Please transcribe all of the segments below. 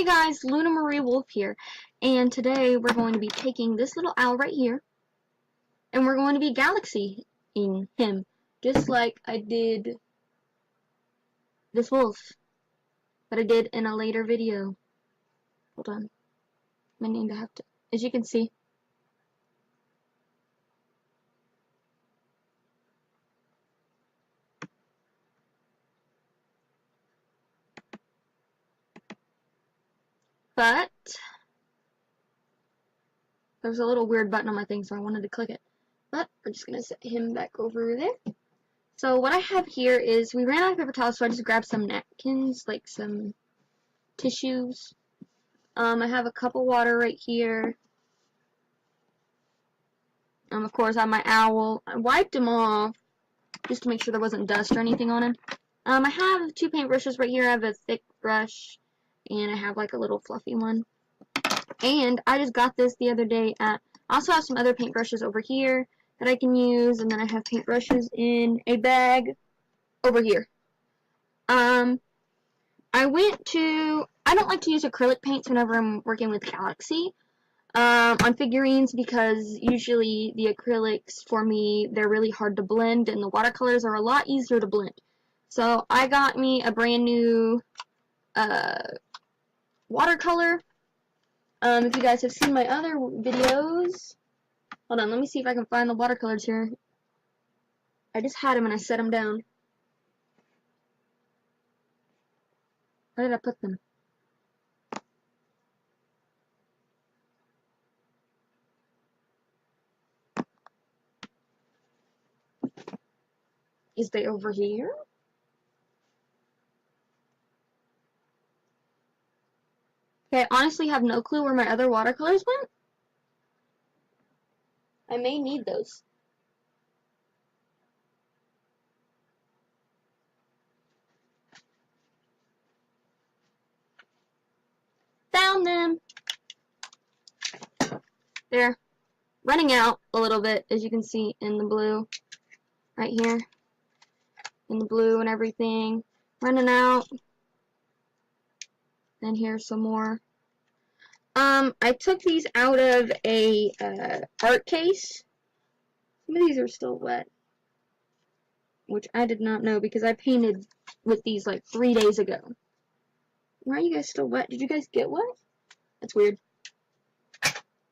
Hey guys, Luna Marie Wolf here, and today we're going to be taking this little owl right here, and we're going to be galaxying him, just like I did this wolf that I did in a later video. Hold on, I need to have to, as you can see. But there's a little weird button on my thing, so I wanted to click it. But we're just going to set him back over there. So what I have here is, we ran out of paper towels, so I just grabbed some napkins, like some tissues. I have a cup of water right here. Of course, I have my owl. I wiped him off just to make sure there wasn't dust or anything on him. I have two paintbrushes right here. I have a thick brush, and I have like a little fluffy one. And I just got this the other day at, I also have some other paintbrushes over here that I can use, and then I have paintbrushes in a bag over here. I don't like to use acrylic paints whenever I'm working with Galaxy on figurines, because usually the acrylics, for me, they're really hard to blend, and the watercolors are a lot easier to blend. So I got me a brand new watercolor. If you guys have seen my other videos, hold on, let me see if I can find the watercolors here. I just had them and I set them down. Where did I put them? Is they over here? Okay, I honestly have no clue where my other watercolors went. I may need those. Found them! They're running out a little bit, as you can see in the blue. Right here. In the blue and everything. Running out. And here's some more. I took these out of a art case. Some of these are still wet, which I did not know because I painted with these like 3 days ago. Why are you guys still wet? Did you guys get wet? That's weird.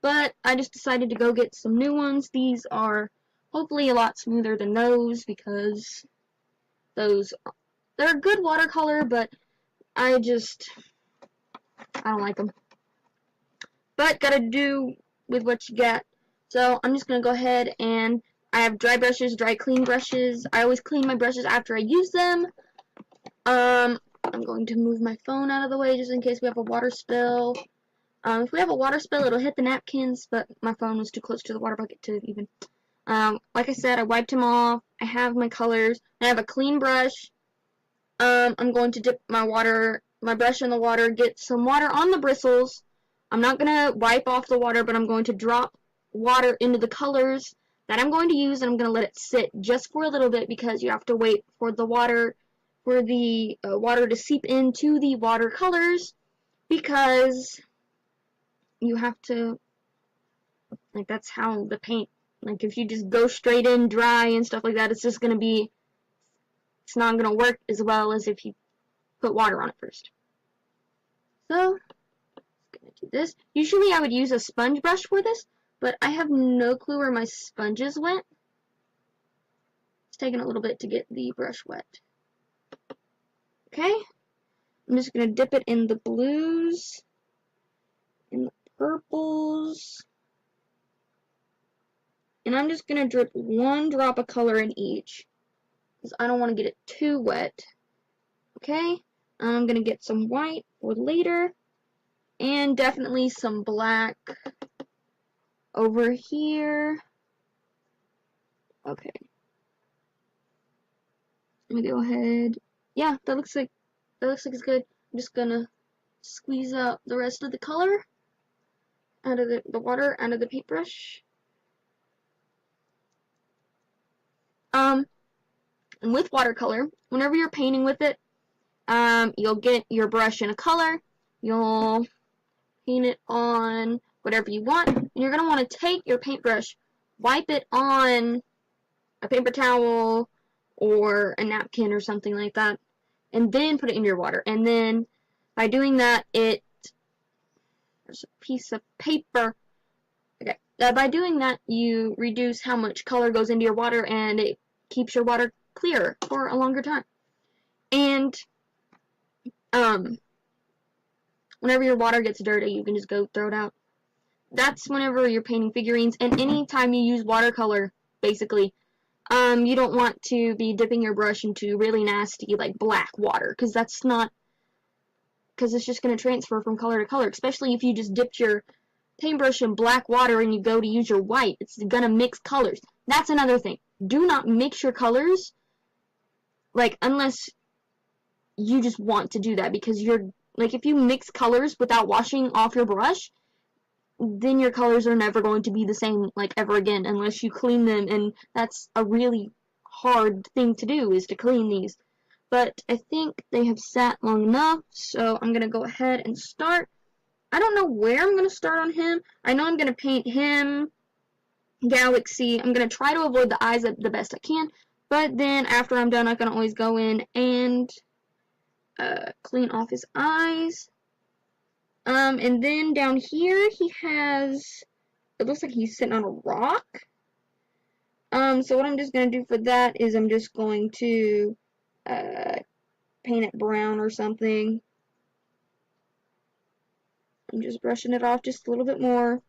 But I just decided to go get some new ones. These are hopefully a lot smoother than those, because they're a good watercolor, but I don't like them. But gotta do with what you got. So I'm just gonna go ahead, and I have dry brushes, dry clean brushes. I always clean my brushes after I use them. I'm going to move my phone out of the way just in case we have a water spill. If we have a water spill, it'll hit the napkins, but my phone was too close to the water bucket to even. Like I said, I wiped them off. I have my colors. I have a clean brush. I'm going to dip my brush in the water, get some water on the bristles. I'm not going to wipe off the water, but I'm going to drop water into the colors that I'm going to use, and I'm going to let it sit just for a little bit, because you have to wait for the water to seep into the watercolors, because you have to, like, that's how the paint, like, if you just go straight in dry and stuff like that, it's not going to work as well as if you put water on it first. So, do this. Usually I would use a sponge brush for this, but I have no clue where my sponges went. It's taking a little bit to get the brush wet. Okay, I'm just going to dip it in the blues, in the purples, and I'm just going to drip 1 drop of color in each, because I don't want to get it too wet. Okay, I'm going to get some white for later. And definitely some black over here. Okay. Let me go ahead. Yeah, that looks like it's good. I'm just gonna squeeze out the rest of the color out of the water out of the paintbrush. And with watercolor, whenever you're painting with it, you'll get your brush in a color. you'll paint it on whatever you want, and you're going to want to take your paintbrush, wipe it on a paper towel or a napkin or something like that, and then put it in your water. And then by doing that, there's a piece of paper. Okay. By doing that, you reduce how much color goes into your water, and it keeps your water clear for a longer time. And whenever your water gets dirty, you can just go throw it out. That's whenever you're painting figurines, and anytime you use watercolor, basically, you don't want to be dipping your brush into really nasty, like, black water, because it's just going to transfer from color to color, especially if you just dipped your paintbrush in black water and you go to use your white. It's going to mix colors. That's another thing. Do not mix your colors, like, unless you just want to do that, because if you mix colors without washing off your brush, then your colors are never going to be the same, like, ever again, unless you clean them, and that's a really hard thing to do, is to clean these. But I think they have sat long enough, so I'm going to go ahead and start. I don't know where I'm going to start on him. I know I'm going to paint him, Galaxy. I'm going to try to avoid the eyes the best I can, but then after I'm done, I can always go in and clean off his eyes. And then down here, it looks like he's sitting on a rock. So what I'm just going to do for that is I'm just going to paint it brown or something. I'm just brushing it off just a little bit more.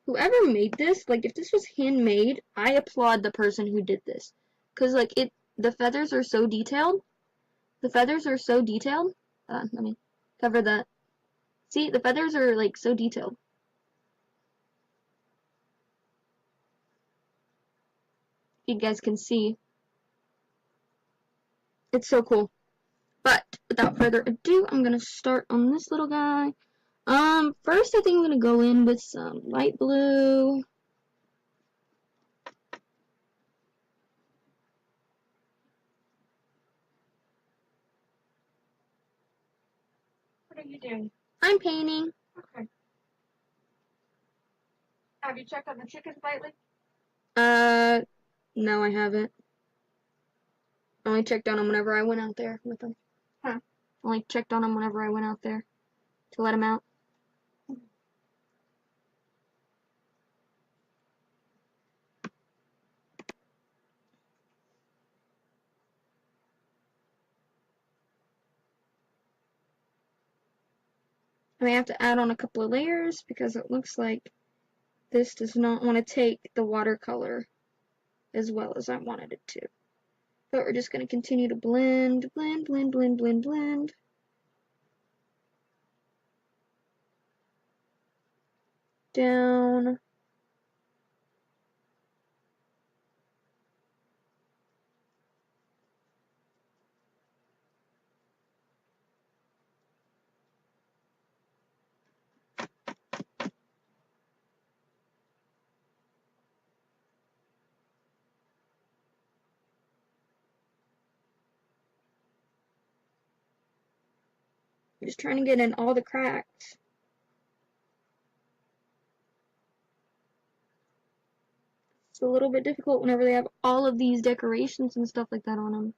Whoever made this, like, if this was handmade, I applaud the person who did this. Because, like, the feathers are so detailed. The feathers are so detailed. Let me cover that. See, the feathers are, like, so detailed. You guys can see. It's so cool. But, without further ado, I'm gonna start on this little guy. First I think I'm gonna go in with some light blue. What are you doing? I'm painting. Okay. Have you checked on the chickens lately? No, I haven't. I only checked on them whenever I went out there with them. Huh. Only checked on them whenever I went out there to let them out. I may have to add on a couple of layers because it looks like this does not want to take the watercolor as well as I wanted it to. But we're just going to continue to blend, blend, blend, blend, blend, blend. Down. I'm just trying to get in all the cracks. It's a little bit difficult whenever they have all of these decorations and stuff like that on them.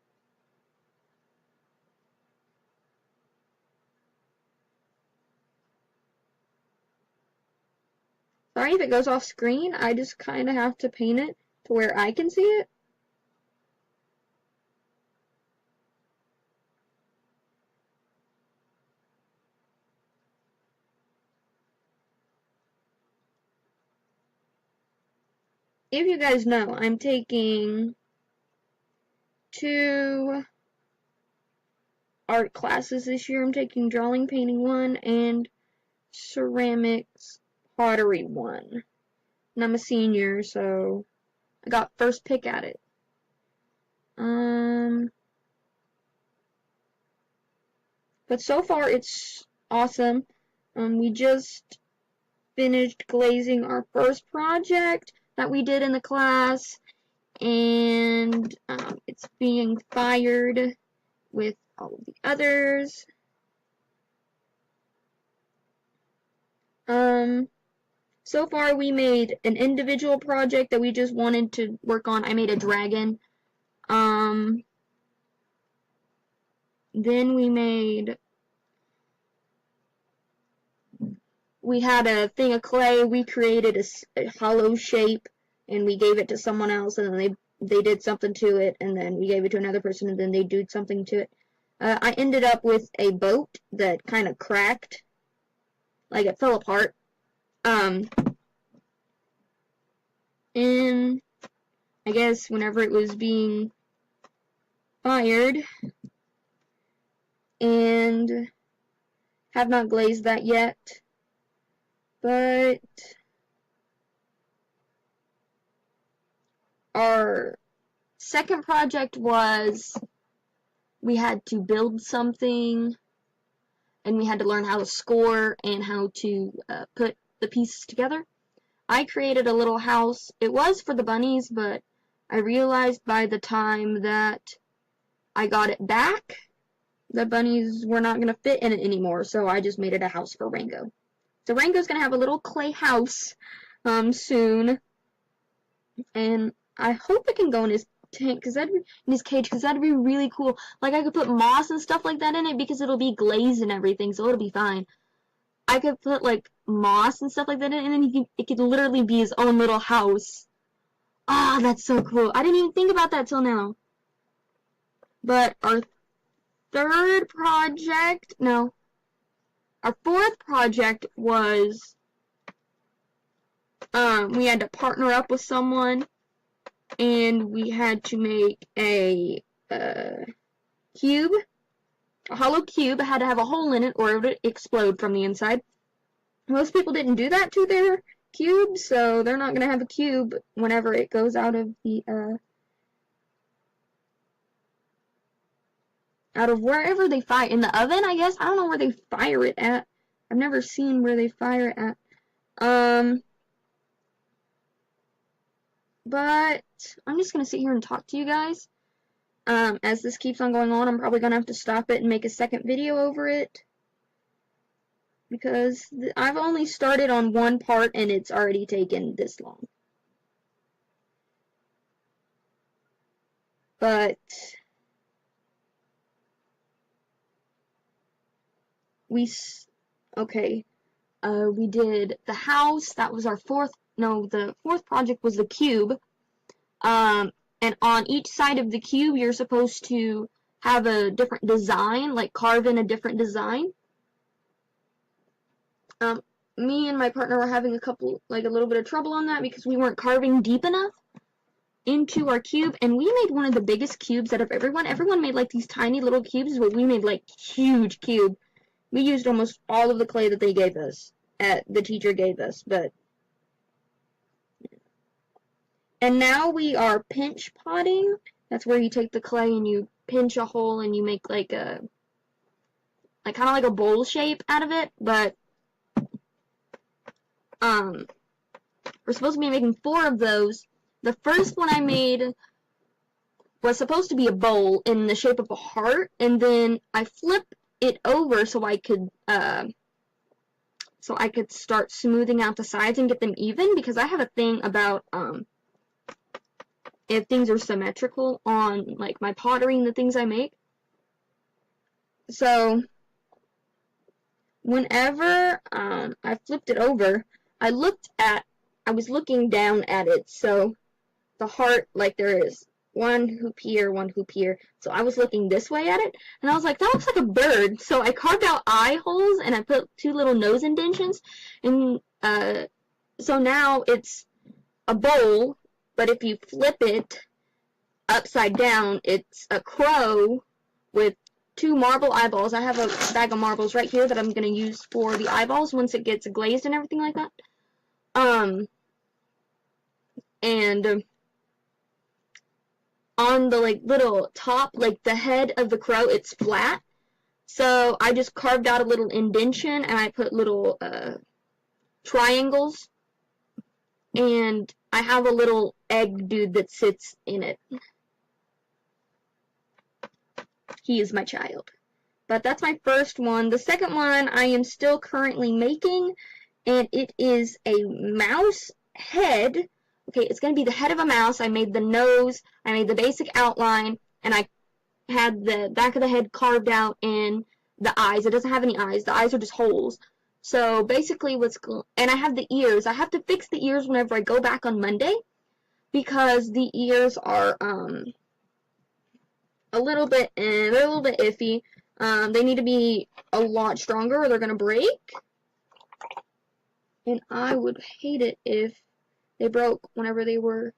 Sorry if it goes off screen, I just kind of have to paint it to where I can see it. If you guys know, I'm taking 2 art classes this year. I'm taking drawing painting 1 and ceramics pottery 1. And I'm a senior, so I got first pick at it. But so far it's awesome. We just finished glazing our first project that we did in the class, and it's being fired with all of the others. So far we made an individual project that we just wanted to work on. I made a dragon. Then we had a thing of clay. We created a hollow shape, and we gave it to someone else, and then they did something to it, and then we gave it to another person, and then they did something to it. I ended up with a boat that kind of cracked, like it fell apart. And I guess whenever it was being fired, and have not glazed that yet, but our second project was we had to build something, and we had to learn how to score and how to put the pieces together. I created a little house. It was for the bunnies, but I realized by the time that I got it back, the bunnies were not going to fit in it anymore, so I just made it a house for Rango. So Rango's going to have a little clay house soon, and I hope it can go in his tank, in his cage, because that'd be really cool. Like, I could put moss and stuff like that in it because it'll be glazed and everything, so it'll be fine. I could put, like, moss and stuff like that in it, and then it could literally be his own little house. Ah, that's so cool. I didn't even think about that till now. But our fourth project was, we had to partner up with someone, and we had to make a cube. A hollow cube. It had to have a hole in it or it would explode from the inside. Most people didn't do that to their cube, so they're not going to have a cube whenever it goes out of the, out of wherever they fire. In the oven, I guess? I don't know where they fire it at. I've never seen where they fire it at. But I'm just going to sit here and talk to you guys. As this keeps on going on, I'm probably going to have to stop it and make a second video over it. Because I've only started on one part and it's already taken this long. But we did the house. That was our the fourth project was the cube. And on each side of the cube, you're supposed to have a different design, like carve in a different design. Me and my partner were having a little bit of trouble on that because we weren't carving deep enough into our cube, and we made one of the biggest cubes out of everyone. Everyone made like these tiny little cubes, but we made like huge cube. We used almost all of the clay that they gave us, the teacher gave us, but. And now we are pinch potting. That's where you take the clay and you pinch a hole and you make like kind of like a bowl shape out of it, but we're supposed to be making 4 of those. The first one I made was supposed to be a bowl in the shape of a heart, and then I flipped it over so I could start smoothing out the sides and get them even, because I have a thing about if things are symmetrical on like my pottery and the things I make. So whenever I flipped it over, I was looking down at it. So the heart, like there is one hoop here. So I was looking this way at it, and I was like, that looks like a bird. So I carved out eye holes and I put 2 little nose indentions, and so now it's a bowl, but if you flip it upside down, it's a crow with 2 marble eyeballs. I have a bag of marbles right here that I'm going to use for the eyeballs once it gets glazed and everything like that. And on the like little top, like the head of the crow, it's flat. So I just carved out a little indentation and I put little triangles. And I have a little egg dude that sits in it. He is my child. But that's my first one. The second one I am still currently making, and it is a mouse head. Okay, it's going to be the head of a mouse. I made the nose, I made the basic outline, and I had the back of the head carved out in the eyes. It doesn't have any eyes. The eyes are just holes. So basically and I have the ears. I have to fix the ears whenever I go back on Monday, because the ears are a little bit iffy. They need to be a lot stronger or they're gonna break. And I would hate it if they broke whenever they were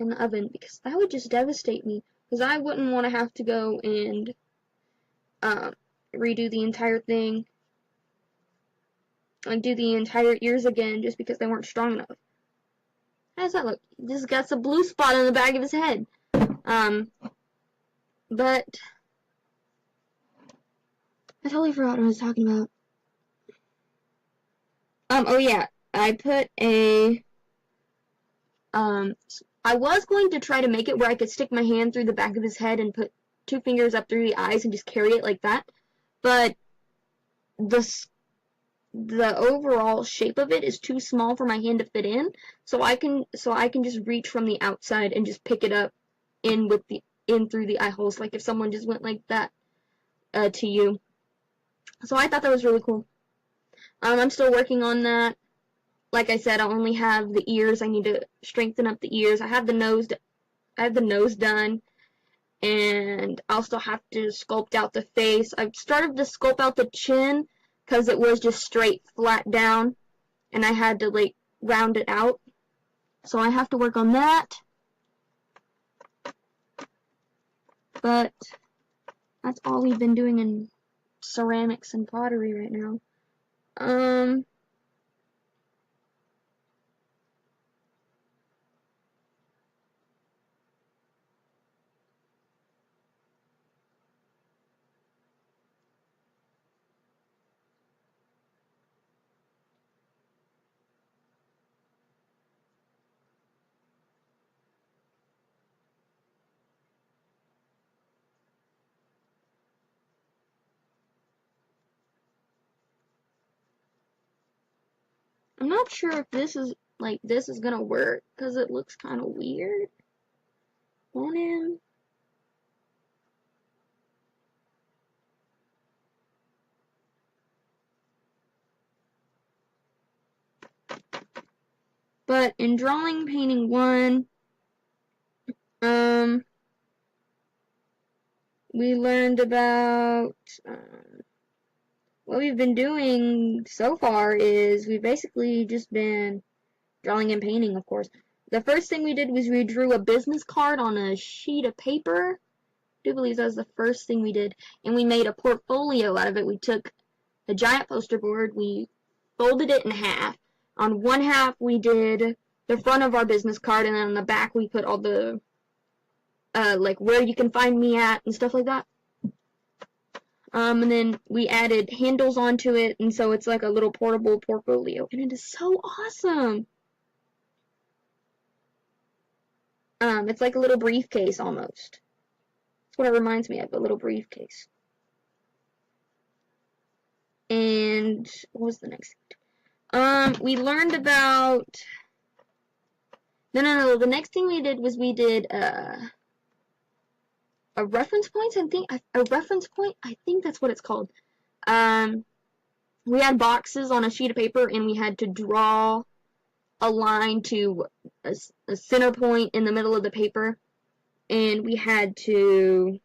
in the oven, because that would just devastate me. Because I wouldn't want to have to go and redo the entire thing, like do the entire ears again just because they weren't strong enough. How does that look? He just got some blue spot on the back of his head. But I totally forgot what I was talking about. Oh yeah, I put a, I was going to try to make it where I could stick my hand through the back of his head and put 2 fingers up through the eyes and just carry it like that. But the overall shape of it is too small for my hand to fit in, so I can just reach from the outside and just pick it up in through the eye holes, like if someone just went like that to you. So I thought that was really cool. I'm still working on that. Like I said, I only have the ears. I need to strengthen up the ears. I have the nose done, and I'll still have to sculpt out the face. I've started to sculpt out the chin because it was just straight flat down, and I had to like round it out. So I have to work on that. But that's all we've been doing in ceramics and pottery right now. I'm not sure if this is gonna work because it looks kind of weird on him. But in drawing painting 1, we learned about what we've been doing so far is we've basically just been drawing and painting, of course. The first thing we did was we drew a business card on a sheet of paper. I do believe that was the first thing we did. And we made a portfolio out of it. We took a giant poster board, we folded it in half. On one half we did the front of our business card, and then on the back we put all the like where you can find me at and stuff like that. And then we added handles onto it, and so it's like a little portable portfolio, and it is so awesome. It's like a little briefcase almost. That's what it reminds me of, a little briefcase. And what was the next thing? We learned about. No. The next thing we did was we did a reference point. A reference point. I think that's what it's called. We had boxes on a sheet of paper, and we had to draw a line to a center point in the middle of the paper, and we had to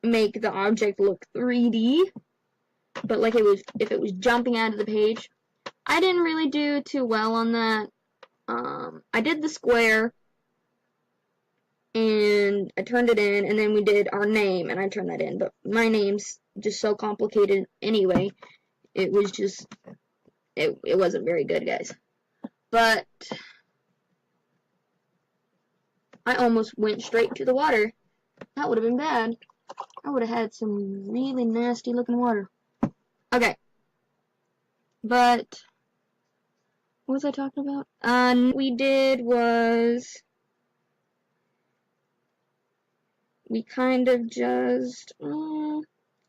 make the object look 3D, but like if it was jumping out of the page. I didn't really do too well on that. I did the square, and I turned it in, and then we did our name, and I turned that in, but my name's just so complicated anyway. It was just, it wasn't very good, guys. But I almost went straight to the water. That would have been bad. I would have had some really nasty looking water. Okay. But What was I talking about? We did was we kind of just I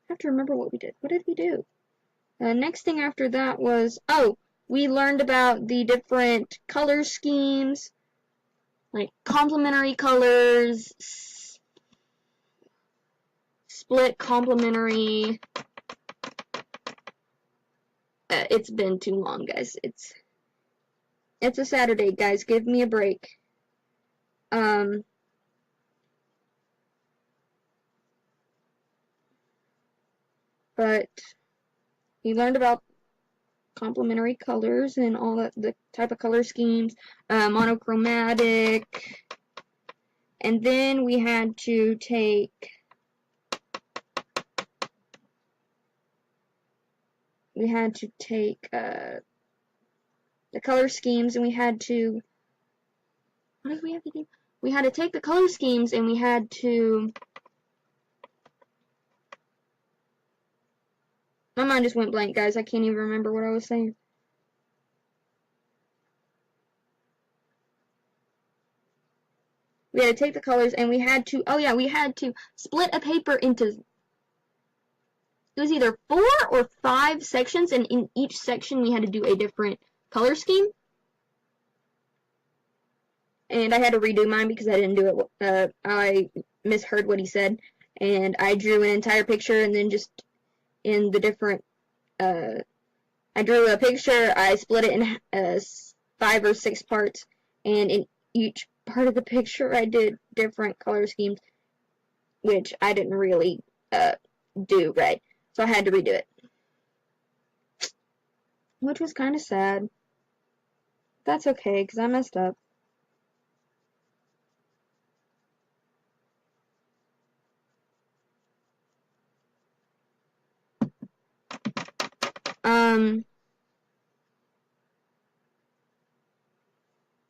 have to remember what we did. What did we do? Next thing after that was we learned about the different color schemes, like complementary colors, split complementary. It's been too long, guys. It's a Saturday, guys. Give me a break. But we learned about complementary colors and all the type of color schemes, monochromatic, and then we had to take the color schemes, and we had to, what did we have to do? We had to take the color schemes and we had to, my mind just went blank, guys. I can't even remember what I was saying. We had to take the colors and we had to, we had to split a paper into, it was either 4 or 5 sections, and in each section we had to do a different color scheme. And I had to redo mine because I didn't do it, I misheard what he said, and I drew an entire picture, and then just in the different, I drew a picture, I split it in 5 or 6 parts, and in each part of the picture I did different color schemes, which I didn't really do right, so I had to redo it, which was kind of sad. That's okay, because I messed up.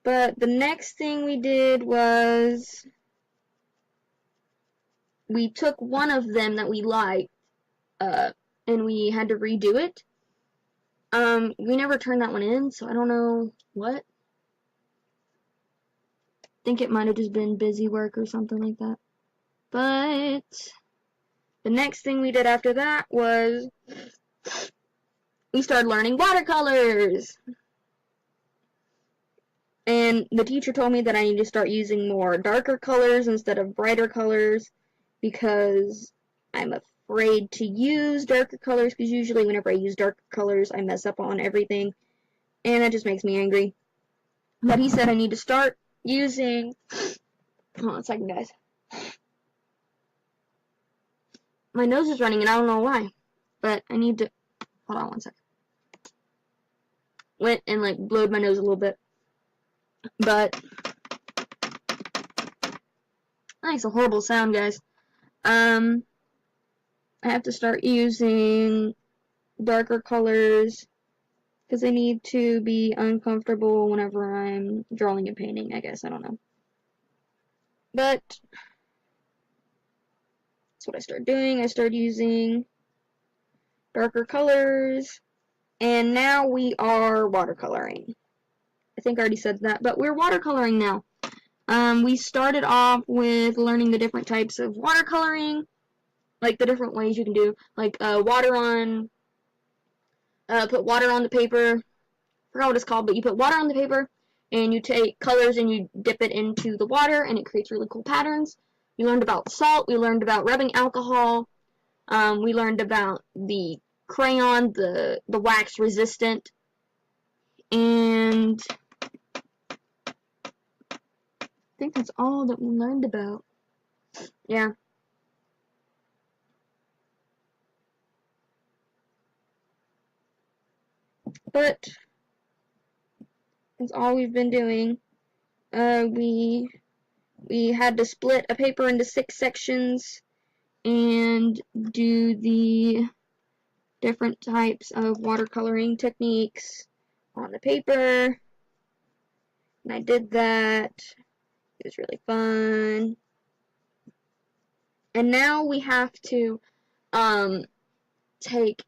But the next thing we did was we took one of them that we liked, and we had to redo it. We never turned that one in, so I don't know what. I think it might have just been busy work or something like that. But the next thing we did after that was we started learning watercolors. And the teacher told me that I need to start using more darker colors instead of brighter colors, because I'm afraid to use darker colors, because usually whenever I use darker colors I mess up on everything, and that just makes me angry. But he said I need to start using, hold on a second, guys. My nose is running and I don't know why, but I need to, hold on one second. Went and like blowed my nose a little bit. But that makes a horrible sound, guys. I have to start using darker colors because I need to be uncomfortable whenever I'm drawing and painting, I guess. I don't know. But that's what I started doing. I started using darker colors, and now we are watercoloring. I think I already said that, but we're watercoloring now. We started off with learning the different types of watercoloring, like the different ways you can do, like put water on the paper. I forgot what it's called, but you put water on the paper, and you take colors and you dip it into the water, and it creates really cool patterns. We learned about salt. We learned about rubbing alcohol. We learned about the crayon, the wax resistant, and I think that's all that we learned about. Yeah. But that's all we've been doing. We had to split a paper into 6 sections and do the different types of watercoloring techniques on the paper. And I did that. It was really fun. And now we have to take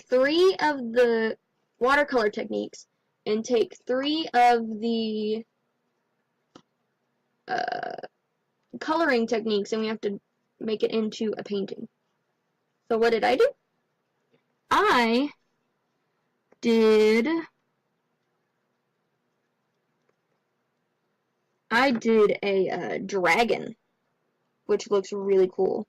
3 of the watercolor techniques and take 3 of the coloring techniques, and we have to make it into a painting. So what did I do? I did a dragon, which looks really cool.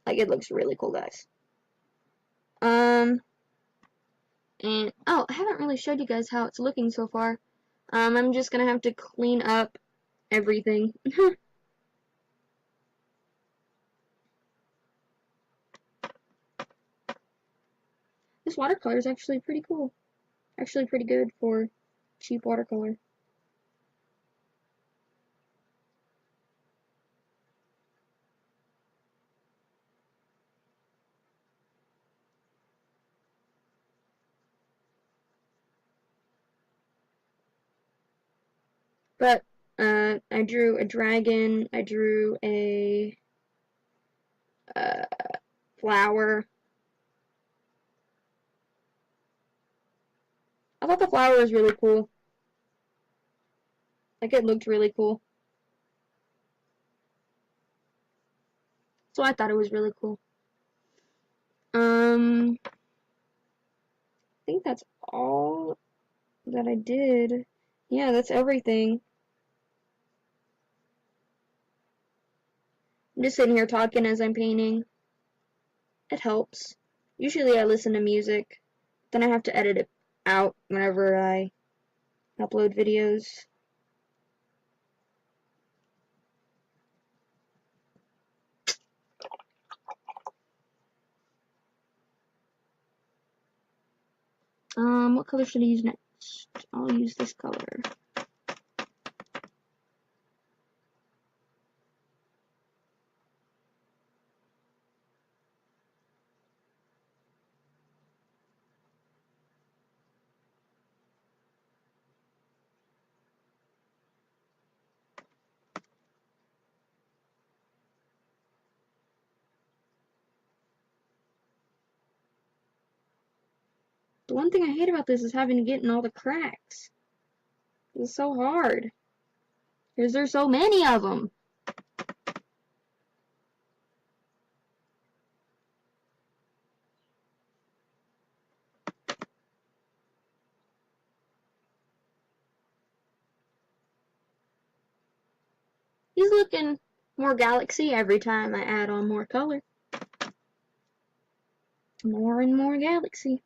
Like, it looks really cool, guys. And, oh, I haven't really showed you guys how it's looking so far. I'm just gonna have to clean up everything. This watercolor is actually pretty cool. Actually pretty good for cheap watercolor. But, I drew a dragon, I drew a, flower. I thought the flower was really cool. Like, it looked really cool. So I thought it was really cool. I think that's all that I did. Yeah, that's everything. I'm just sitting here talking as I'm painting. It helps. Usually I listen to music, then I have to edit it out whenever I upload videos. What color should I use next? I'll use this color. The one thing I hate about this is having to get in all the cracks. It's so hard. Because there's so many of them. He's looking more galaxy every time I add on more color. More and more galaxy.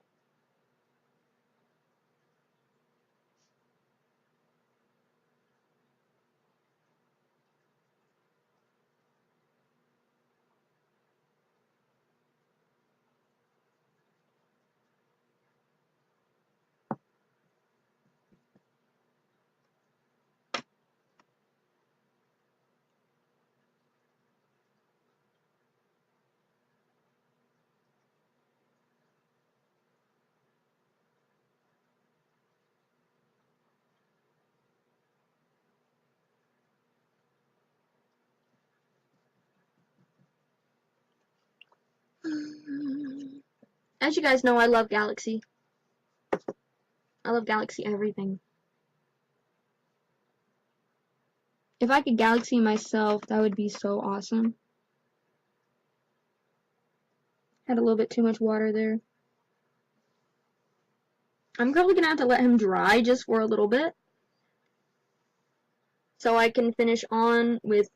As you guys know, I love Galaxy. I love Galaxy everything. If I could Galaxy myself, that would be so awesome. Had a little bit too much water there. I'm probably gonna have to let him dry just for a little bit, so I can finish on with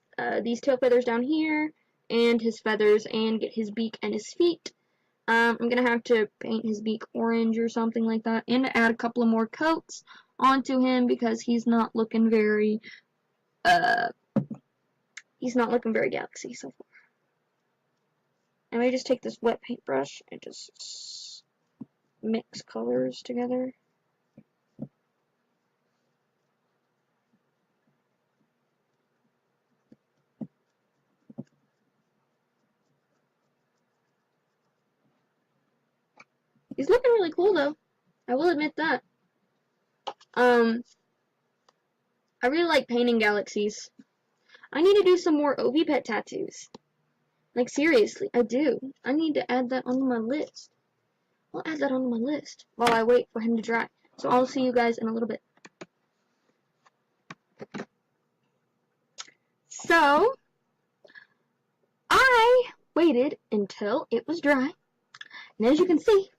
these tail feathers down here, and his feathers, and get his beak and his feet. I'm gonna have to paint his beak orange or something like that, and add a couple of more coats onto him because he's not looking very Galaxy so far. I may just take this wet paintbrush and just mix colors together. He's looking really cool though. I will admit that. I really like painting galaxies. I need to do some more OB pet tattoos. Like, seriously, I do. I need to add that on my list. I'll add that on my list while I wait for him to dry. So I'll see you guys in a little bit. So, I waited until it was dry. And as you can see,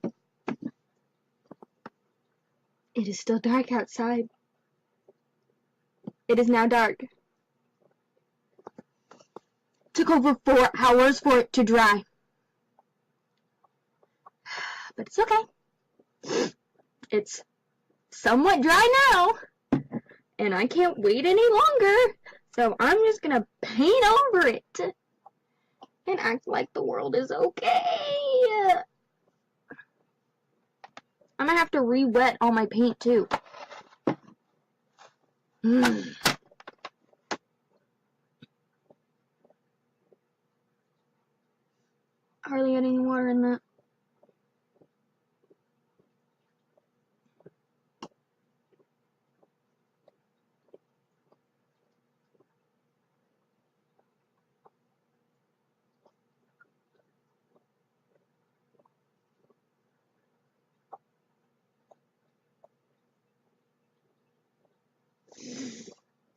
it is still dark outside. It is now dark. Took over 4 hours for it to dry. But it's okay. It's somewhat dry now. And I can't wait any longer. So I'm just gonna paint over it. And act like the world is okay. I'm gonna have to re-wet all my paint too. Hardly any water in that.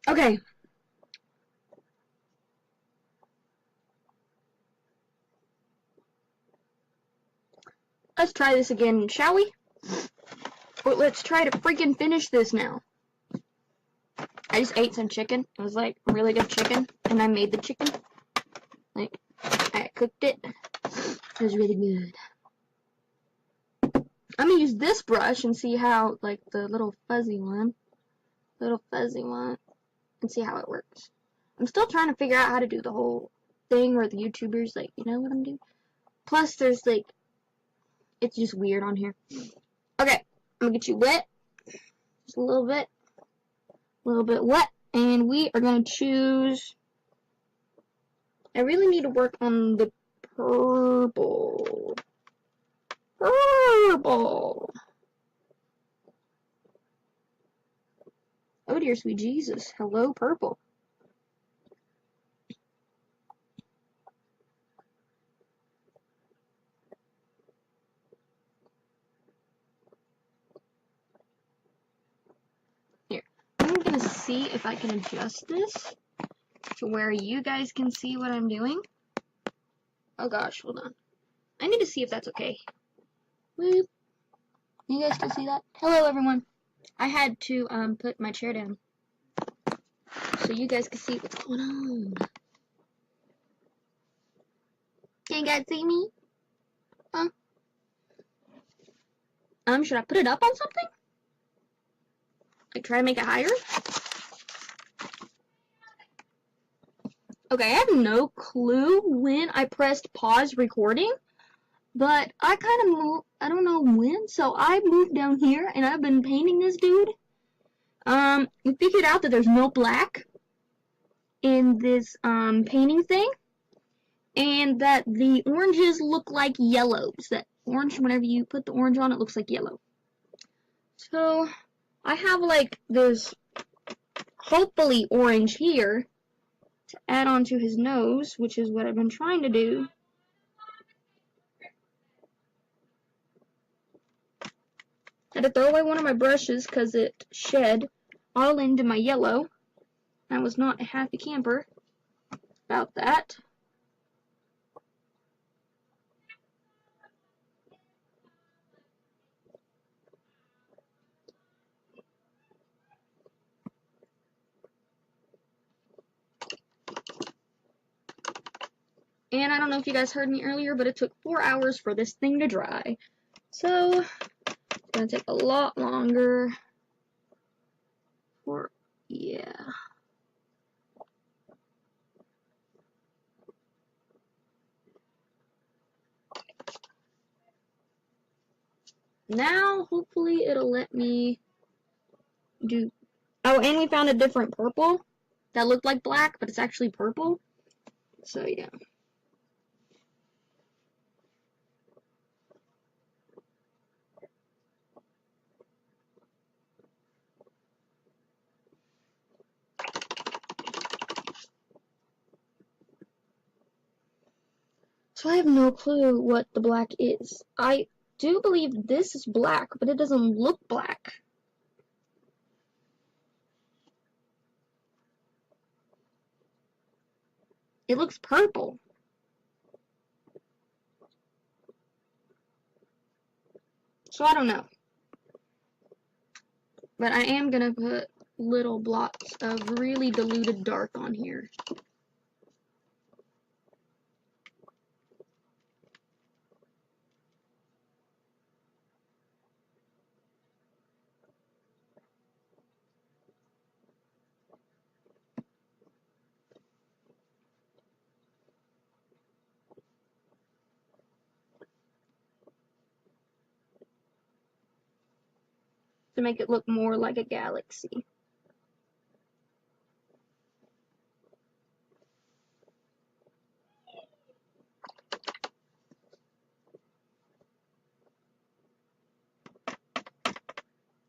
Okay. Let's try this again, shall we? Or let's try to freaking finish this now. I just ate some chicken. It was like really good chicken. And I made the chicken. Like, I cooked it. It was really good. I'm gonna use this brush and see how, like, the little fuzzy one, and see how it works. I'm still trying to figure out how to do the whole thing where the YouTubers, like, you know what I'm doing? Plus, there's, like, it's just weird on here. Okay, I'm gonna get you wet. Just a little bit wet. And we are gonna choose, I really need to work on the purple. Oh dear sweet Jesus. Hello, purple. Here. I'm gonna see if I can adjust this to where you guys can see what I'm doing. Oh gosh, hold on. I need to see if that's okay. Whoop. You guys can see that? Hello everyone. I had to put my chair down so you guys can see what's going on. Can you guys see me? Huh? Should I put it up on something? Like try to make it higher? Okay, I have no clue when I pressed pause recording, but I kind of moved, I don't know when, so I moved down here and I've been painting this dude. We figured out that there's no black in this painting thing, and that the oranges look like yellows. That orange, whenever you put the orange on, it looks like yellow. So I have like this hopefully orange here to add onto his nose, which is what I've been trying to do. Had to throw away one of my brushes because it shed all into my yellow. I was not a happy camper about that. And I don't know if you guys heard me earlier, but it took 4 hours for this thing to dry. So, it's going to take a lot longer. Yeah. Now, hopefully, it'll let me do... Oh, and we found a different purple that looked like black, but it's actually purple. So, yeah. So I have no clue what the black is. I do believe this is black, but it doesn't look black. It looks purple. So I don't know. But I am gonna put little blots of really diluted dark on here. To make it look more like a galaxy.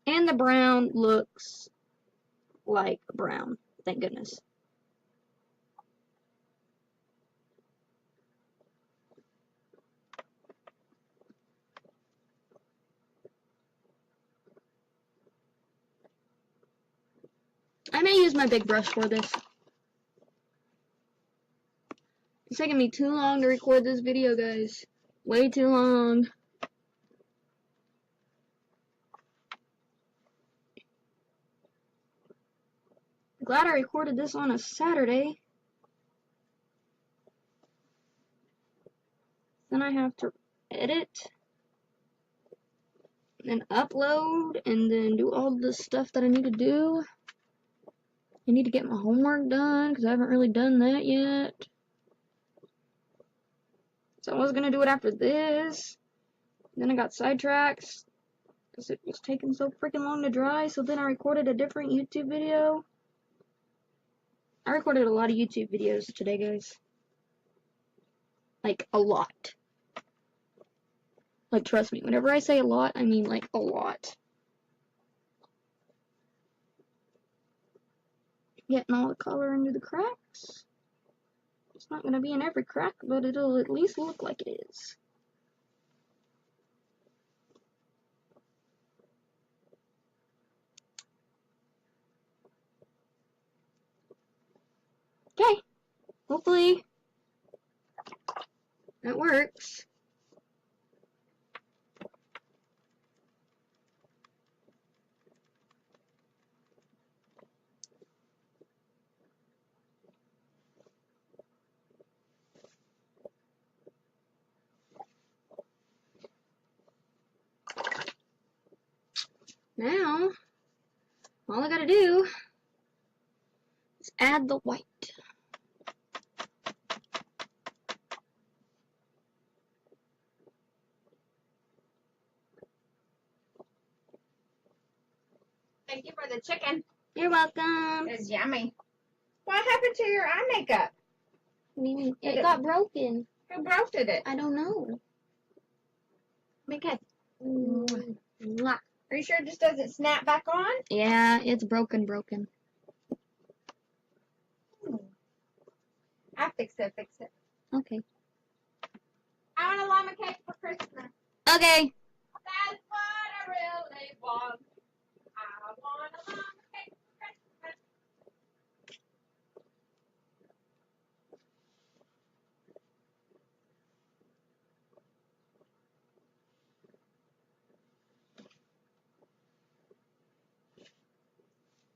And the brown looks like brown, thank goodness. I may use my big brush for this. It's taking me too long to record this video, guys. Way too long. Glad I recorded this on a Saturday. Then I have to edit and upload and then do all the stuff that I need to do. I need to get my homework done because I haven't really done that yet. So I was going to do it after this. Then I got sidetracked because it was taking so freaking long to dry. So then I recorded a different YouTube video. I recorded a lot of YouTube videos today, guys. Like, a lot. Like, trust me, whenever I say a lot, I mean, like, a lot. Getting all the color into the cracks. It's not going to be in every crack, but it'll at least look like it is. Okay. Hopefully that works. Now, all I gotta do is add the white. Thank you for the chicken. You're welcome. It's yummy. What happened to your eye makeup? It got broken. Who broke it? I don't know. Because Mwah. are you sure it just doesn't snap back on? Yeah, it's broken. I'll fix it. Okay. I want a llama cake for Christmas. Okay. That's what I really want. I want a llama cake for Christmas.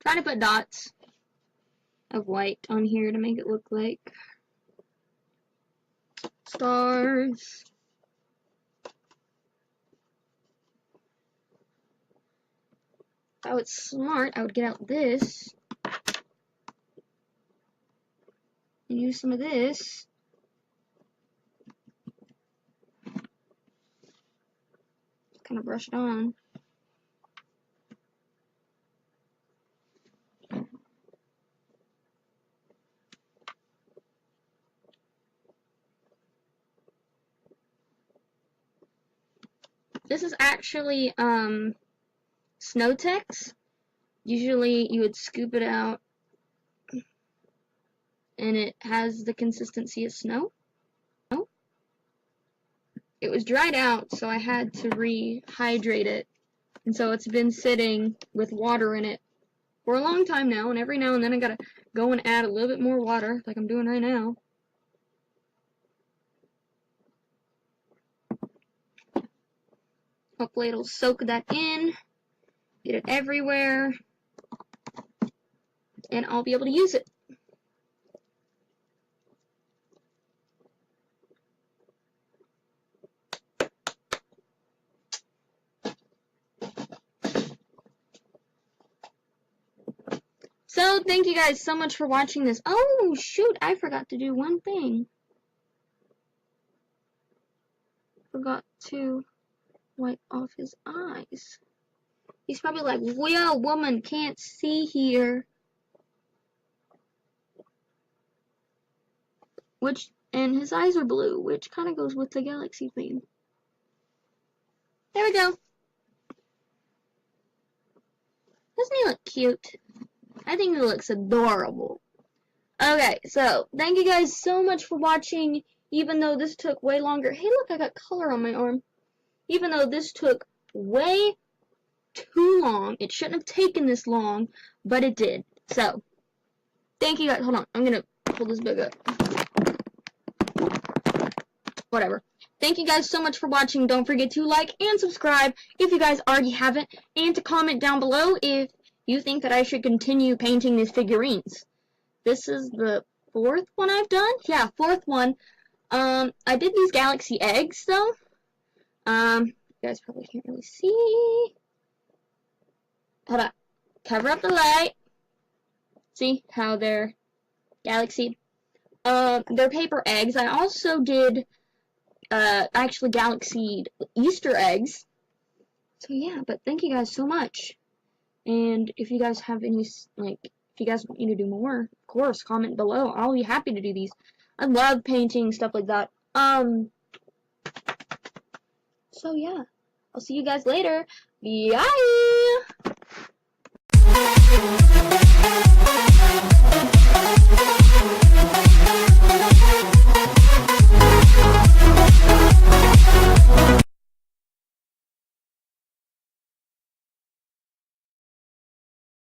Trying to put dots of white on here to make it look like stars. If I was smart, I would get out this and use some of this. Kind of brush it on. This is actually snow text. Usually you would scoop it out and it has the consistency of snow. it was dried out, so I had to rehydrate it. And so it's been sitting with water in it for a long time now, and every now and then I gotta go and add a little bit more water, like I'm doing right now. Hopefully it'll soak that in, get it everywhere, and I'll be able to use it. So, thank you guys so much for watching this. Oh, shoot, I forgot to do one thing. Forgot to wipe off his eyes. He's probably like, "Whoa, woman, can't see here." And his eyes are blue, which kind of goes with the galaxy theme. There we go. Doesn't he look cute? I think he looks adorable. Okay, so thank you guys so much for watching, even though this took way longer. Hey, look, I got color on my arm. Even though this took way too long. It shouldn't have taken this long, but it did. So, thank you guys. Hold on, I'm gonna pull this big up. Whatever. Thank you guys so much for watching. Don't forget to like and subscribe if you guys already haven't, and to comment down below if you think that I should continue painting these figurines. This is the 4th one I've done. Yeah, 4th one. I did these galaxy eggs though. You guys probably can't really see. Hold on. Cover up the light. See how they're galaxied? They're paper eggs. I also did actually galaxied Easter eggs. So yeah, but thank you guys so much. And if you guys have any, like, if you guys want me to do more, of course, comment below. I'll be happy to do these. I love painting stuff like that. So yeah, I'll see you guys later. Bye!